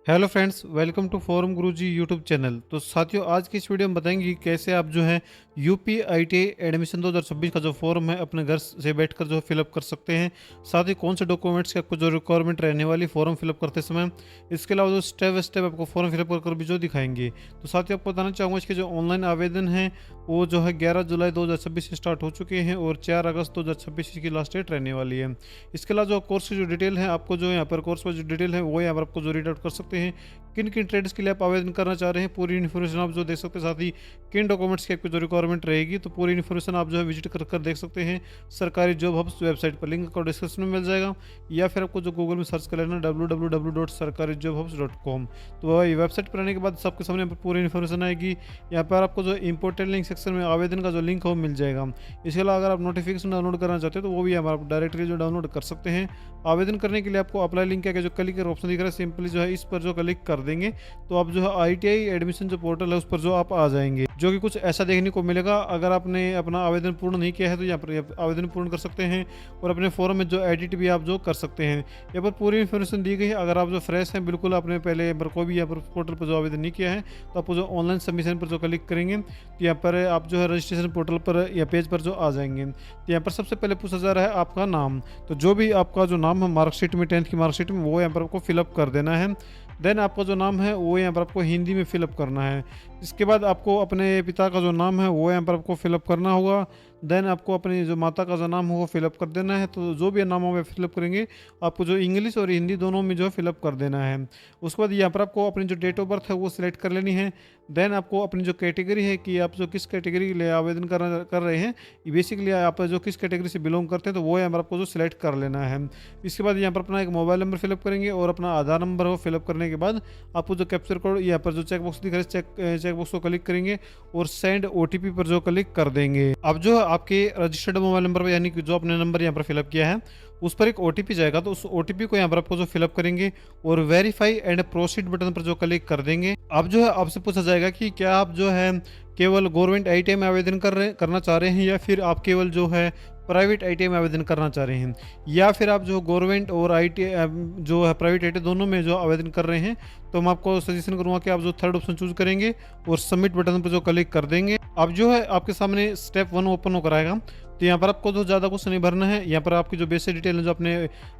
Hello friends, welcome to forum Guruji YouTube channel. तो साथियों, आज की इस वीडियो में बताएंगे कि कैसे आप जो है यूपी आईटीआई एडमिशन 2026 का जो फॉर्म है अपने घर से बैठकर जो फिलअप कर सकते हैं। साथ ही कौन से डॉक्यूमेंट्स की आपको जो रिक्वायरमेंट रहने वाली फॉर्म फिलअप करते समय, इसके अलावा जो स्टेप बाय स्टेप आपको फॉर्म फिलअप कर भी जो दिखाएंगे। तो साथियों, आपको बताना चाहूँगा इसके जो ऑनलाइन आवेदन है वो जो है 11 जुलाई 2026 से स्टार्ट हो चुके हैं और 4 अगस्त 2026 की लास्ट डेट रहने वाली है। इसके अलावा जो कोर्स की जो डिटेल है, आपको जो यहाँ पर कोर्स पर जो डिटेल है वो यहाँ पर आपको जो रीड आउट कर सकते हैं। किन किन ट्रेड्स के लिए आप आवेदन करना चाह रहे हैं, पूरी इन्फॉर्मेशन आप जो देख सकते हैं। साथ ही किन डॉक्यूमेंट्स की आपको जो रिक्वायरमेंट रहेगी, तो पूरी इन्फॉर्मेशन आप जो है विजिट कर देख सकते हैं सरकारी जॉब हब्स वेबसाइट पर। लिंक आपको डिस्क्रिप्शन में मिल जाएगा, या फिर आपको जो गूगल में सर्च कर लेना www.sarkarijobhubs.com। तो ये वेबसाइट पर आने के बाद सबके सामने पूरी इन्फॉर्मेशन आएगी। यहाँ पर आपको जो इंपॉर्टेंट लिंक सेक्शन में आवेदन का जो लिंक है वो मिल जाएगा। इसके अलावा अगर आप नोटिफिकेशन डाउनलोड करना चाहते हैं तो वो भी आप डायरेक्टली जो डाउनलोड कर सकते हैं। आवेदन करने के लिए आपको अप्लाई लिंक के जो क्लिक ऑप्शन दिख रहा है, सिंपली जो है इस पर जो क्लिक कर देंगे तो आप जो है आईटीआई एडमिशन जो पोर्टल है उस पर जो आप आ जाएंगे, जो कि कुछ ऐसा देखने को मिलेगा। अगर आपने अपना आवेदन पूर्ण नहीं किया है तो यहाँ पर आवेदन पूर्ण कर सकते हैं और अपने फॉर्म में जो एडिट भी आप जो कर सकते हैं। यहाँ पर पूरी इन्फॉर्मेशन दी गई है। अगर आप जो फ्रेश हैं, बिल्कुल आपने पहले पर कोई भी यहाँ पर पोर्टल पर जो आवेदन नहीं किया है, तो आप जो ऑनलाइन सबमिशन पर जो क्लिक करेंगे तो यहाँ पर आप जो है रजिस्ट्रेशन पोर्टल पर या पेज पर जो आ जाएंगे। तो यहाँ पर सबसे पहले पूछा जा रहा है आपका नाम। तो जो भी आपका जो नाम है मार्कशीट में, 10th की मार्कशीट में, वो यहाँ पर आपको फिलअप कर देना है। देन आपका जो नाम है वो यहाँ पर आपको हिंदी में फिलअप करना है। इसके बाद आपको अपने पिता का जो नाम है वो यहाँ पर आपको फिलअप करना होगा। देन आपको अपनी जो माता का जो नाम हो वो फिलअप कर देना है। तो जो भी नामों में फिलअप करेंगे आपको जो इंग्लिश और हिंदी दोनों में जो है फिलअप कर देना है। उसके बाद यहाँ पर आपको अपनी जो डेट ऑफ बर्थ है वो सिलेक्ट कर लेनी है। देन आपको अपनी जो कैटेगरी है कि आप जो किस कैटेगरी के लिए आवेदन कर रहे हैं, बेसिकली आप जो किस कैटेगरी से बिलोंग करते हैं, तो वो यहाँ पर आपको जो सिलेक्ट कर लेना है। इसके बाद यहाँ पर अपना एक मोबाइल नंबर फिलअप करेंगे और अपना आधार नंबर हो फिलअप करने के बाद आपको जो कैप्चर कोड यहाँ पर जो चेक बॉक्स दिख रहा है, चेक बॉक्स को क्लिक करेंगे और सेंड ओटीपी पर जो क्लिक कर देंगे। अब जो आपके रजिस्टर्ड मोबाइल नंबर पर, यानी कि जो आपने नंबर यहाँ पर फिलअप किया है, उस पर एक ओटीपी जाएगा। तो उस ओटीपी को यहाँ पर आपको जो फिलअप करेंगे और वेरीफाई एंड प्रोसीड बटन पर जो क्लिक कर देंगे। अब जो है आपसे पूछा जाएगा कि क्या आप जो है केवल गवर्नमेंट आईटीआई में आवेदन करना चाह रहे हैं, या फिर आप केवल जो है प्राइवेट आईटीआई में आवेदन करना चाह रहे हैं, या फिर आप जो गवर्नमेंट और आईटीआई जो है प्राइवेट आईटीआई दोनों में जो आवेदन कर रहे हैं। तो मैं आपको सजेशन करूंगा कि आप जो थर्ड ऑप्शन चूज करेंगे और सबमिट बटन पर जो क्लिक कर देंगे। अब जो है आपके सामने स्टेप 1 ओपन होकर आएगा। तो यहाँ पर आपको जो ज़्यादा कुछ नहीं भरना है। यहाँ पर आपकी जो बेसिक डिटेल है जो आपने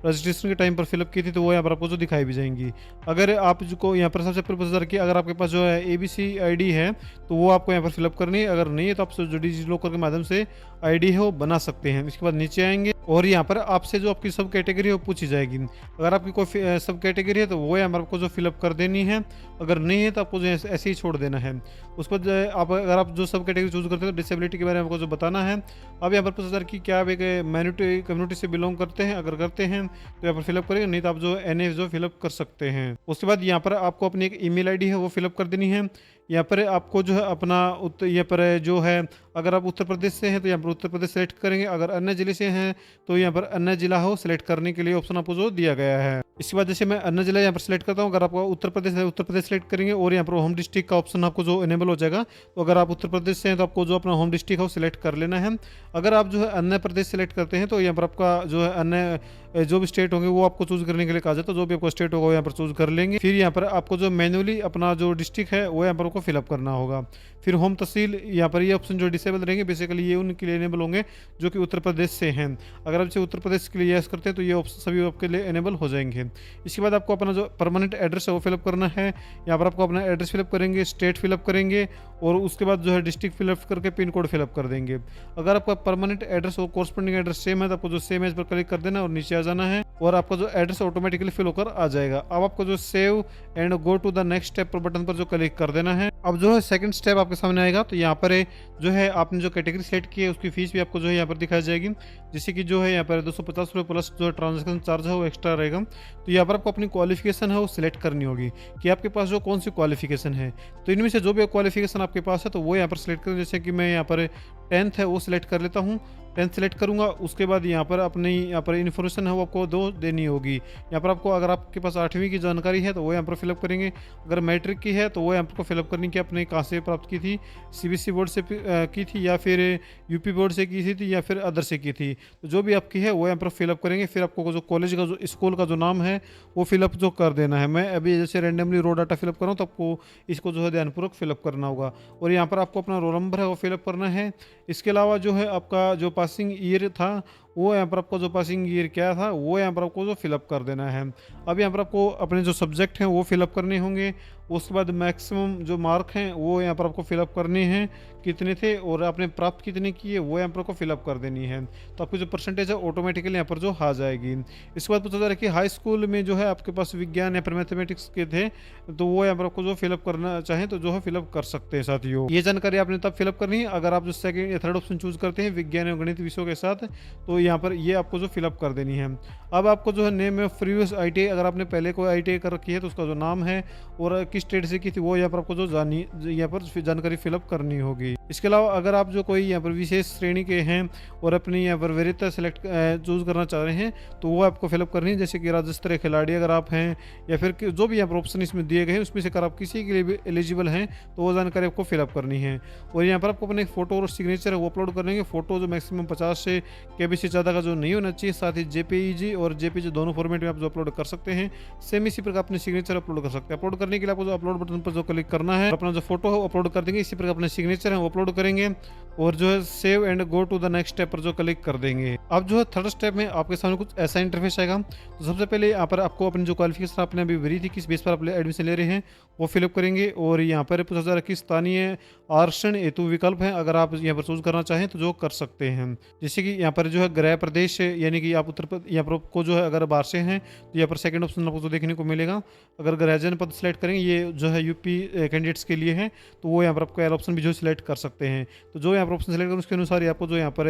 रजिस्ट्रेशन के टाइम पर फिलअप की थी, तो वो यहाँ पर आपको जो दिखाई भी जाएंगी। अगर आप जो यहाँ पर सबसे पहले पूछा कि अगर आपके पास जो है एबीसी आईडी है तो वो आपको यहाँ पर फिलअप करनी है। अगर नहीं है तो आप जो डिजी लॉकर के माध्यम से आईडी है वो बना सकते हैं। इसके बाद नीचे आएंगे और यहाँ पर आपसे जो आपकी सब कैटेगरी है वो पूछी जाएगी। अगर आपकी कोई सब कैटेगरी है तो वो यहाँ पर आपको जो फिलअप कर देनी है। अगर नहीं है तो आपको जो ऐसे ही छोड़ देना है। उस पर आप अगर आप जो सब कैटेगरी चूज करते हैं तो डिसेबिलिटी के बारे में आपको जो बताना है। अब यहाँ पर पूछा जा रहा है कि क्या आप एक माइनॉरिटी कम्युनिटी से बिलोंग करते हैं। अगर करते हैं तो यहाँ पर फिलअप करेंगे, नहीं तो आप जो एनए जो फिलअप कर सकते हैं। उसके बाद यहाँ पर आपको अपनी एक ईमेल आईडी है वो फिलअप कर देनी है। यहाँ पर आपको जो है अपना यहाँ पर जो है, अगर आप उत्तर प्रदेश से हैं तो यहाँ पर उत्तर प्रदेश सेलेक्ट करेंगे। अगर अन्य जिले से हैं तो यहाँ पर अन्य जिला हो सिलेक्ट करने के लिए ऑप्शन आपको जो दिया गया है। इसके बाद जैसे मैं अन्य जिला यहाँ पर सिलेक्ट करता हूँ, अगर आपको उत्तर प्रदेश है उत्तर प्रदेश सेलेक्ट करेंगे और यहाँ पर होम डिस्ट्रिक्ट का ऑप्शन आपको जो इनेबल हो जाएगा। तो अगर आप उत्तर प्रदेश से हैं तो आपको जो अपना होम डिस्ट्रिक्ट है वो सिलेक्ट कर लेना है। अगर आप जो है अन्य प्रदेश सेलेक्ट करते हैं तो यहाँ पर आपका जो है अन्य जो भी स्टेट होंगे वो आपको चूज करने के लिए कहा जाता है। जो भी आपको स्टेट होगा वो यहाँ पर चूज कर लेंगे। फिर यहाँ पर आपको जो मैन्युअली अपना जो डिस्ट्रिक्ट है वो यहाँ पर आपको फिलअप करना होगा। फिर होम तहसील, यहाँ पर ये ऑप्शन जो डिसेबल रहेंगे, बेसिकली ये उनके लिए इनेबल होंगे जो कि उत्तर प्रदेश से हैं। अगर आप उत्तर प्रदेश के लिए यस करते हैं तो ये ऑप्शन सभी आपके लिए इनेबल हो जाएंगे। इसके बाद आपको अपना जो परमानेंट एड्रेस है वो फिलअप करना है। यहाँ पर आपको अपना एड्रेस फिलअप करेंगे, स्टेट फिलअप करेंगे और उसके बाद जो है डिस्ट्रिक्ट फिलअप करके पिन कोड फिलअप कर देंगे। अगर आपका परमानेंट एड्रेस और कॉरस्पॉन्डिंग एड्रेस सेम है तो आपको जो सेम एज पर क्लिक कर देना और नीचे आ जाना है और आपका जो एड्रेस ऑटोमेटिकली फिल होकर आ जाएगा। अब आपको जो save and go to the next step पर बटन पर जो क्लिक कर देना है। अब जो है सेकंड स्टेप आपके सामने आएगा। तो यहाँ पर जो है आपने जो कैटेगरी सेलेक्ट की है उसकी फीस भी आपको जो है यहाँ पर दिखाई जाएगी, जैसे कि जो है यहाँ पर 250 रुपये प्लस जो ट्रांजेक्शन चार्ज है वो एक्स्ट्रा रहेगा। तो यहाँ पर आपको अपनी क्वालिफिकेशन है वो सिलेक्ट करनी होगी कि आपके पास जो कौन सी क्वालिफिकेशन है। तो इनमें से जो भी क्वालिफिकेशन आपके पास है तो वो यहाँ पर सिलेक्ट करें। जैसे कि मैं यहाँ पर 10th है वो सिलेक्ट कर लेता हूँ। 10th सेलेक्ट करूंगा। उसके बाद यहाँ पर अपनी यहाँ पर इन्फॉर्मेशन है वो आपको देनी होगी। यहाँ पर आपको अगर आपके पास 8वीं की जानकारी है तो वो यहाँ पर फिलअप करेंगे। अगर मैट्रिक की है तो वो यहाँ पर फिलअप करनी कि आपने कहाँ से प्राप्त की थी, सीबीएसई बोर्ड से की थी या फिर यूपी बोर्ड से की थी या फिर अदर से की थी। तो जो भी आपकी है वो यहाँ पर फिलअप करेंगे। फिर आपको जो कॉलेज का जो स्कूल का जो नाम है वो फिलअप जो कर देना है। मैं अभी जैसे रैंडमली रो डाटा फिलअप कर रहा हूँ, तो आपको इसको जो है ध्यानपूर्वक फिलअप करना होगा। और यहाँ पर आपको अपना रोल नंबर है वो फिलअप करना है। इसके अलावा जो है आपका जो पासिंग ईयर था वो यहाँ पर आपको जो पासिंग ईयर क्या था वो यहाँ पर आपको जो फिलअप कर देना है। अब यहाँ पर आपको अपने जो सब्जेक्ट हैं वो फिलअप करने होंगे। उसके बाद मैक्सिमम जो मार्क हैं वो यहाँ पर आपको फिलअप करने हैं, कितने थे और आपने प्राप्त कितने किए वो यहाँ पर आपको फिलअप कर देनी है। तो आपकी जो परसेंटेज है ऑटोमेटिकली यहाँ पर जो आ जाएगी। इसके बाद पूछा जा रहा है कि हाई स्कूल में जो है आपके पास विज्ञान या फिर मैथमेटिक्स के थे, तो वो यहाँ पर आपको जो फिलअप करना चाहें तो जो है फिलअप कर सकते हैं साथियों। ये जानकारी आपने तब फिलअप करनी है अगर आप जो सेकंड या थर्ड ऑप्शन चूज करते हैं विज्ञान और गणित विषयों के साथ, तो यहाँ पर ये आपको जो फिलअप कर देनी है। अब आपको जो है नेम ऑफ प्रीवियस आईटीआई, अगर आपने पहले कोई आईटीआई कर रखी है तो उसका जो नाम है और किस स्टेट से की थी वो यहाँ पर आपको जो यहाँ पर जानकारी फिलअप करनी होगी। इसके अलावा अगर आप जो कोई यहाँ पर विशेष श्रेणी के हैं और अपनी यहाँ पर वरीयता सेलेक्ट चूज करना चाह रहे हैं तो वो आपको फिलअप करनी है। जैसे कि राज्य स्तरीय खिलाड़ी अगर आप हैं या फिर जो भी यहाँ पर ऑप्शन इसमें दिए गए हैं उसमें से अगर आप किसी के लिए भी एलिजिबल हैं तो वो जानकारी आपको फिलअप करनी है। और यहाँ पर आपको अपने फोटो और सिग्नेचर है वो अपलोड करेंगे। फोटो जो मैक्सिमम 50 से KB से ज़्यादा का जो नहीं होना चाहिए, साथ ही JPEG और JPG दोनों फॉर्मेट में आप जो अपलोड कर सकते हैं। सेम इसी प्रकार अपने सिग्नेचर अपलोड कर सकते हैं। अपलोड करने के लिए आपको जो अपलोड बटन पर जो क्लिक करना है, अपना जो फोटो है वो अपलोड कर देंगे। इसी प्रकार अपने सिग्नेचर है वो अपलोड करेंगे और जो है save and go to the next step पर जो क्लिक कर देंगे। अब जो है थर्ड स्टेप में आपके सामने कुछ ऐसा इंटरफेस आएगा। तो सबसे पहले यहाँ पर आपको अपनी जो क्वालिफिकेशन आपने अभी भरी थी, किस बेस पर आप एडमिशन ले रहे हैं वो फिलअप करेंगे। और यहाँ पर पूछा जा रहा है कि स्थानीय आरक्षण हेतु विकल्प है, अगर आप यहाँ पर चूज करना चाहें तो जो कर सकते हैं। जैसे कि यहाँ पर जो है गृह प्रदेश यानी कि आप उत्तर प्रदेश यहाँ पर आपको जो है अगर बाहर से हैं तो यहाँ पर सेकंड ऑप्शन आपको जो देखने को मिलेगा। अगर गृह जनपद सेलेक्ट करेंगे, ये जो है यूपी कैंडिडेट्स के लिए है, तो वो यहाँ पर आपको ऑप्शन भी जो सिलेक्ट कर सकते हैं। तो जो यहाँ पर ऑप्शन सेलेक्ट करें उसके अनुसार ही आपको जो यहाँ पर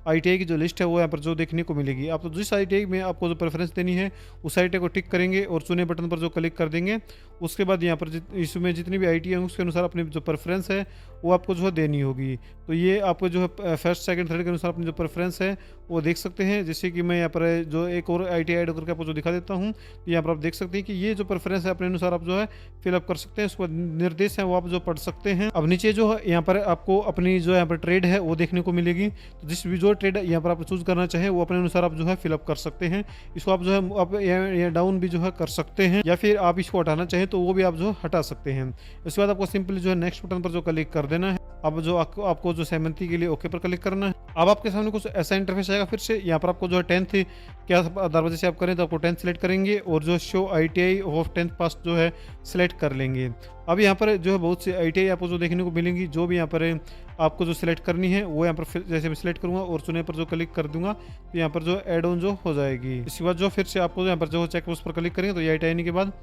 ITI की जो लिस्ट है वो यहाँ पर जो देखने को मिलेगी। आप तो जिस ITI में आपको जो प्रेफरेंस देनी है उस ITI को टिक करेंगे और चुने बटन पर जो क्लिक कर देंगे। उसके बाद यहाँ पर इसमें जितनी भी ITI है उसके अनुसार अपनी जो प्रेफरेंस है वो आपको जो है देनी होगी। तो ये आपको जो है फर्स्ट सेकंड थर्ड के अनुसार अपनी जो प्रेफरेंस है वो देख सकते हैं। जैसे कि मैं यहाँ पर जो एक और ITI ऐड करके आपको जो दिखा देता हूँ, तो यहाँ पर आप देख सकते हैं कि ये जो प्रेफरेंस है अपने अनुसार आप जो है फिलअप कर सकते हैं। उसके बाद निर्देश है वो आप जो पढ़ सकते हैं। अब नीचे जो है यहाँ पर आपको अपनी जो यहाँ पर ट्रेड है वो देखने को मिलेगी। तो जिस भी जो ट्रेड यहाँ पर आप चूज करना चाहें वो अपने अनुसार आप जो है फिलअप कर सकते हैं। इसको आप जो है आप यहाँ डाउन भी जो है कर सकते हैं या फिर आप इसको हटाना चाहें तो वो भी आप जो हटा सकते हैं। उसके बाद आपको सिंपली जो है नेक्स्ट बटन पर जो क्लिक कर देना है। अब जो आपको जो सहमति के लिए ओके पर क्लिक करना है। अब आपके सामने कुछ ऐसा इंटरफेस आएगा। फिर से यहाँ पर आपको जो है 10th क्या दरवाजे से आप करें तो आपको 10th सेलेक्ट करेंगे और जो शो ITI ऑफ 10th पास जो है सिलेक्ट कर लेंगे। अब यहाँ पर जो है बहुत सी ITI आपको जो देखने को मिलेंगी, जो भी यहाँ पर आपको जो सिलेक्ट करनी है वो यहाँ पर जैसे मैं सिलेक्ट करूँगा और चुने पर जो क्लिक कर दूंगा तो यहाँ पर जो एड ऑन जो हो जाएगी। इसके बाद जो फिर से आपको यहाँ पर जो चेक बॉक्स पर क्लिक करेंगे तो ये ITI आने के बाद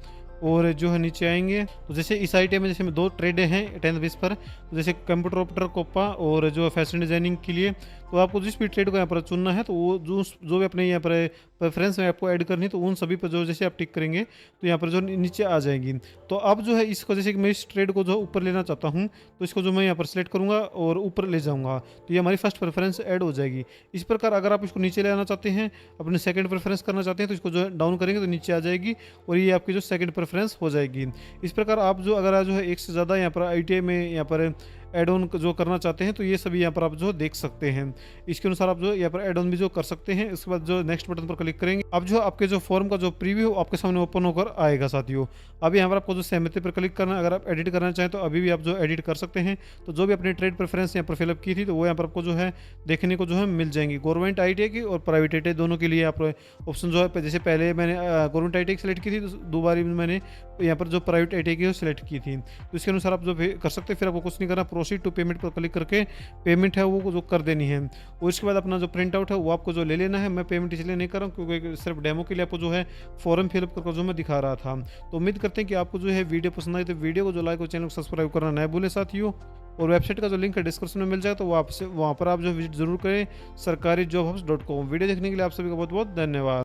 और जो है नीचे आएंगे तो जैसे इस ITI में जैसे में 2 ट्रेड हैं 10th बेस पर, तो जैसे कंप्यूटर ऑपरेटर कोपा और जो फैशन डिजाइनिंग के लिए, तो आपको जिस भी ट्रेड को यहाँ पर चुनना है तो वो जो भी अपने यहाँ पर प्रेफरेंस में आपको ऐड करनी है तो उन सभी पर जो जैसे आप टिक करेंगे तो यहाँ पर जो नीचे आ जाएगी। तो अब जो है इसको जैसे कि मैं इस ट्रेड को जो ऊपर लेना चाहता हूँ तो इसको जो मैं यहाँ पर सिलेक्ट करूँगा और ऊपर ले जाऊँगा तो ये हमारी फर्स्ट प्रेफरेंस ऐड हो जाएगी। इस प्रकार अगर आप इसको नीचे ले आना चाहते हैं, अपने सेकंड प्रेफरेंस करना चाहते हैं तो इसको जो है डाउन करेंगे तो नीचे आ जाएगी और ये आपकी जो सेकंड प्रेफरेंस हो जाएगी। इस प्रकार आप जो अगर जो है एक से ज़्यादा यहाँ पर ITI में यहाँ पर एड ऑन जो करना चाहते हैं तो ये सभी यहाँ पर आप जो देख सकते हैं। इसके अनुसार आप जो यहाँ पर एड ऑन भी जो कर सकते हैं। इसके बाद जो नेक्स्ट बटन पर क्लिक करेंगे, अब जो आपके जो फॉर्म का जो प्रीव्यू आपके सामने ओपन होकर आएगा साथियों। अब यहाँ पर आपको जो सहमति पर क्लिक करना, अगर आप एडिट करना चाहें तो अभी भी आप जो एडिट कर सकते हैं। तो जो भी अपनी ट्रेड प्रेफरेंस यहाँ पर फिलअप की थी तो वो यहाँ पर आपको जो है देखने को जो है मिल जाएंगी। गवर्नमेंट ITI की और प्राइवेट ITI दोनों के लिए आप ऑप्शन जो है, जैसे पहले मैंने गवर्नमेंट ITI सेलेक्ट की थी तो 2 बार मैंने यहाँ पर जो प्राइवेट ITI की सिलेक्ट की थी, तो इसके अनुसार आप जो कर सकते हैं। फिर आपको कुछ नहीं करना, प्रोसीड टू पेमेंट पर क्लिक करके पेमेंट है वो जो कर देनी है। और इसके बाद अपना जो प्रिंट आउट है वो आपको जो ले लेना है। मैं पेमेंट इसलिए नहीं कर रहा हूँ क्योंकि सिर्फ डेमो के लिए आपको जो है फॉर्म फिलअप करके जो मैं दिखा रहा था। तो उम्मीद करते हैं कि आपको जो है वीडियो पसंद आई, तो वीडियो को जो लाइक और चैनल को सब्सक्राइब करना न भूलें साथियों। और वेबसाइट का जो लिंक है डिस्क्रिप्शन में मिल जाए तो वो आपसे वहाँ पर आप जो विजिट जरूर करें, sarkarijobhubs.com। वीडियो देखने के लिए आप सभी का बहुत बहुत धन्यवाद।